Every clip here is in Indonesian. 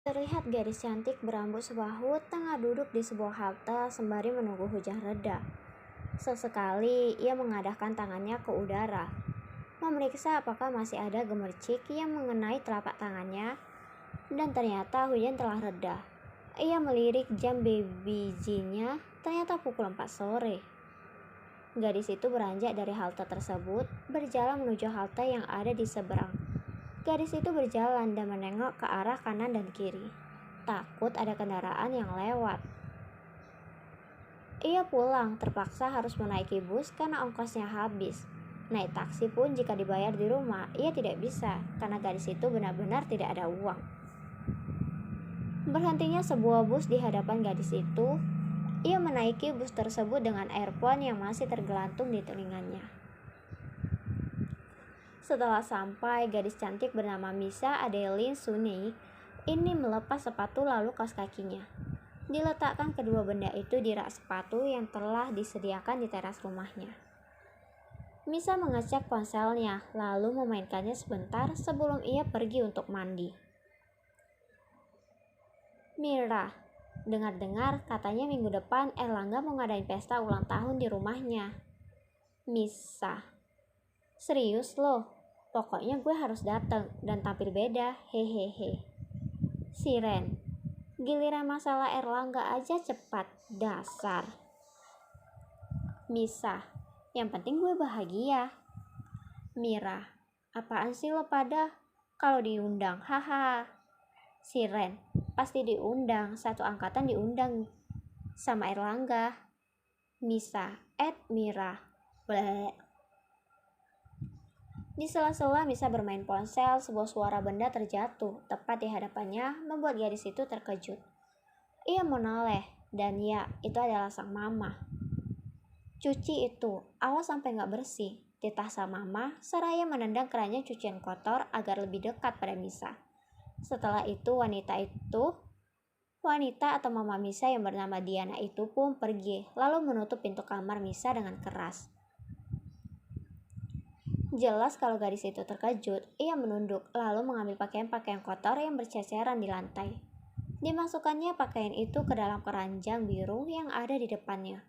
Terlihat gadis cantik berambut sebahut tengah duduk di sebuah halte sembari menunggu hujan reda. Sesekali ia mengadahkan tangannya ke udara, memeriksa apakah masih ada gemercik yang mengenai telapak tangannya, dan ternyata hujan telah reda. Ia melirik jam babyjinya, ternyata pukul 4 sore. Gadis itu beranjak dari halte tersebut, berjalan menuju halte yang ada di seberang. Gadis itu berjalan dan menengok ke arah kanan dan kiri. Takut ada kendaraan yang lewat. Ia pulang terpaksa harus menaiki bus karena ongkosnya habis. Naik taksi pun jika dibayar di rumah, ia tidak bisa karena gadis itu benar-benar tidak ada uang. Berhentinya sebuah bus di hadapan gadis itu. Ia menaiki bus tersebut dengan earphone yang masih tergelantung di telinganya. Setelah sampai, gadis cantik bernama Misa Adeline Sunny ini melepas sepatu lalu kaos kakinya. Diletakkan kedua benda itu di rak sepatu yang telah disediakan di teras rumahnya. Misa mengecek ponselnya, lalu memainkannya sebentar sebelum ia pergi untuk mandi. Mira, dengar-dengar katanya minggu depan Erlangga mau ngadain pesta ulang tahun di rumahnya. Misa, serius loh? Pokoknya gue harus datang dan tampil beda, hehehe. Siren, giliran masalah Erlangga aja cepat, dasar. Misa, yang penting gue bahagia. Mira, apaan sih lo pada? Kalau diundang, haha. Siren, pasti diundang, satu angkatan diundang sama Erlangga. Misa, Mira. Bleh. Di sela-sela Misa bermain ponsel, sebuah suara benda terjatuh tepat di hadapannya membuat gadis itu terkejut. Ia menoleh, dan ya, itu adalah sang mama. Cuci itu, awas sampai gak bersih. Ditahsa mama, seraya menendang keranjang cucian kotor agar lebih dekat pada Misa. Setelah itu wanita atau mama Misa yang bernama Diana itu pun pergi, lalu menutup pintu kamar Misa dengan keras. Jelas kalau gadis itu terkejut, ia menunduk, lalu mengambil pakaian-pakaian kotor yang berceceran di lantai. Dimasukkannya pakaian itu ke dalam keranjang biru yang ada di depannya.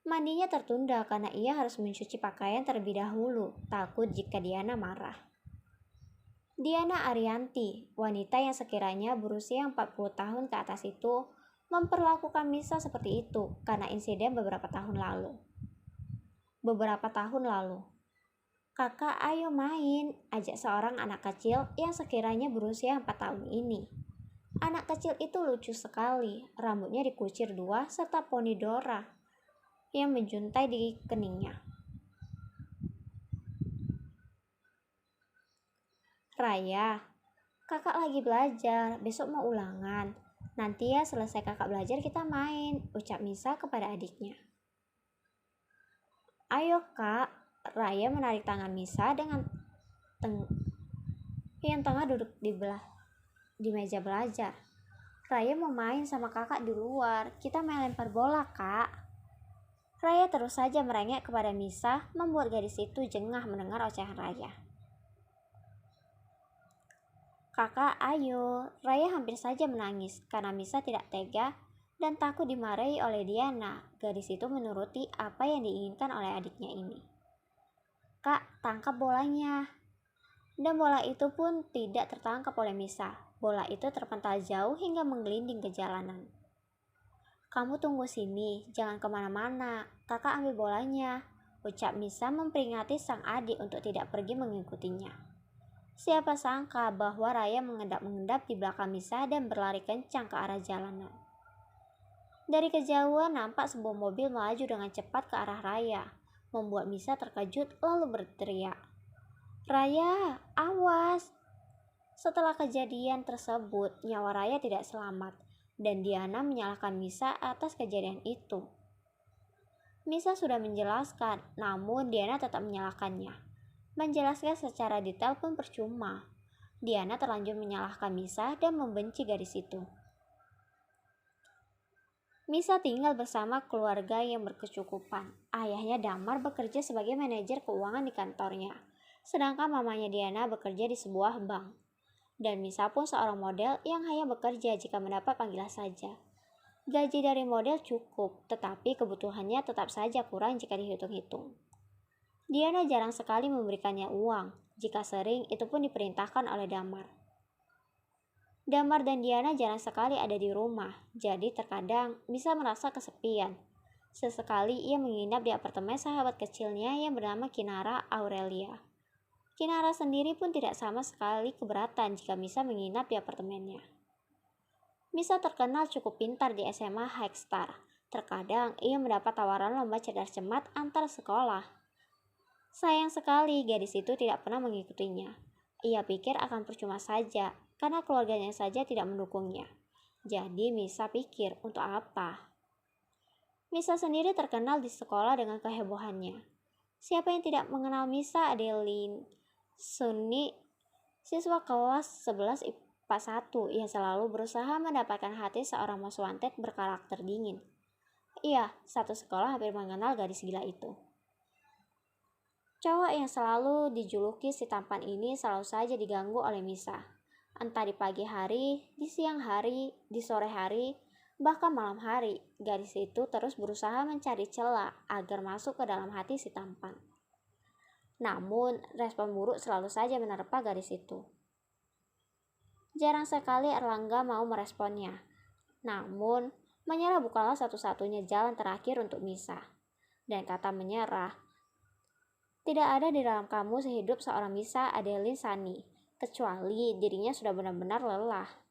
Mandinya tertunda karena ia harus mencuci pakaian terlebih dahulu, takut jika Diana marah. Diana Arianti, wanita yang sekiranya berusia 40 tahun ke atas itu, memperlakukan Misa seperti itu karena insiden beberapa tahun lalu. Kakak, ayo main, ajak seorang anak kecil yang sekiranya berusia 4 tahun ini. Anak kecil itu lucu sekali, rambutnya dikucir dua serta poni Dora yang menjuntai di keningnya. Raya, kakak lagi belajar, besok mau ulangan. Nanti ya selesai kakak belajar kita main, ucap Misa kepada adiknya. Ayo kak, Raya menarik tangan Misa yang tengah duduk di meja belajar. Raya mau main sama kakak di luar, kita main lempar bola kak. Raya terus saja merengek kepada Misa, membuat gadis itu jengah mendengar ocehan Raya. Kakak, ayo. Raya hampir saja menangis karena Misa tidak tega dan takut dimarahi oleh Diana. Gadis itu menuruti apa yang diinginkan oleh adiknya ini. Kak, tangkap bolanya. Dan bola itu pun tidak tertangkap oleh Misa. Bola itu terpental jauh hingga menggelinding ke jalanan. Kamu tunggu sini, jangan kemana-mana. Kakak ambil bolanya, ucap Misa memperingati sang adik untuk tidak pergi mengikutinya. Siapa sangka bahwa Raya mengendap-mengendap di belakang Misa dan berlari kencang ke arah jalanan. Dari kejauhan nampak sebuah mobil melaju dengan cepat ke arah Raya, membuat Misa terkejut lalu berteriak, Raya, awas! Setelah kejadian tersebut, nyawa Raya tidak selamat, dan Diana menyalahkan Misa atas kejadian itu. Misa sudah menjelaskan, namun Diana tetap menyalahkannya. Menjelaskan secara detail pun percuma. Diana terlanjur menyalahkan Misa dan membenci gadis itu. Misa tinggal bersama keluarga yang berkecukupan. Ayahnya Damar bekerja sebagai manajer keuangan di kantornya, sedangkan mamanya Diana bekerja di sebuah bank. Dan Misa pun seorang model yang hanya bekerja jika mendapat panggilan saja. Gaji dari model cukup, tetapi kebutuhannya tetap saja kurang jika dihitung-hitung. Diana jarang sekali memberikannya uang, jika sering itu pun diperintahkan oleh Damar. Damar dan Diana jarang sekali ada di rumah, jadi terkadang Misa merasa kesepian. Sesekali ia menginap di apartemen sahabat kecilnya yang bernama Kinara Aurelia. Kinara sendiri pun tidak sama sekali keberatan jika Misa menginap di apartemennya. Misa terkenal cukup pintar di SMA High Star. Terkadang ia mendapat tawaran lomba cerdas cermat antar sekolah. Sayang sekali gadis itu tidak pernah mengikutinya. Ia pikir akan percuma saja karena keluarganya saja tidak mendukungnya. Jadi Misa pikir untuk apa? Misa sendiri terkenal di sekolah dengan kehebohannya. Siapa yang tidak mengenal Misa Adeline Sunni, siswa kelas 11 IPA 1 yang selalu berusaha mendapatkan hati seorang most wanted berkarakter dingin. Iya, satu sekolah hampir mengenal gadis gila itu. Cowok yang selalu dijuluki si tampan ini selalu saja diganggu oleh Misa. Entah di pagi hari, di siang hari, di sore hari, bahkan malam hari, gadis itu terus berusaha mencari celah agar masuk ke dalam hati si tampan. Namun, respon buruk selalu saja menerpa gadis itu. Jarang sekali Erlangga mau meresponnya. Namun, menyerah bukanlah satu-satunya jalan terakhir untuk Misa. Dan kata menyerah, tidak ada di dalam kamus hidup seorang Misa Adeline Sunni, kecuali dirinya sudah benar-benar lelah.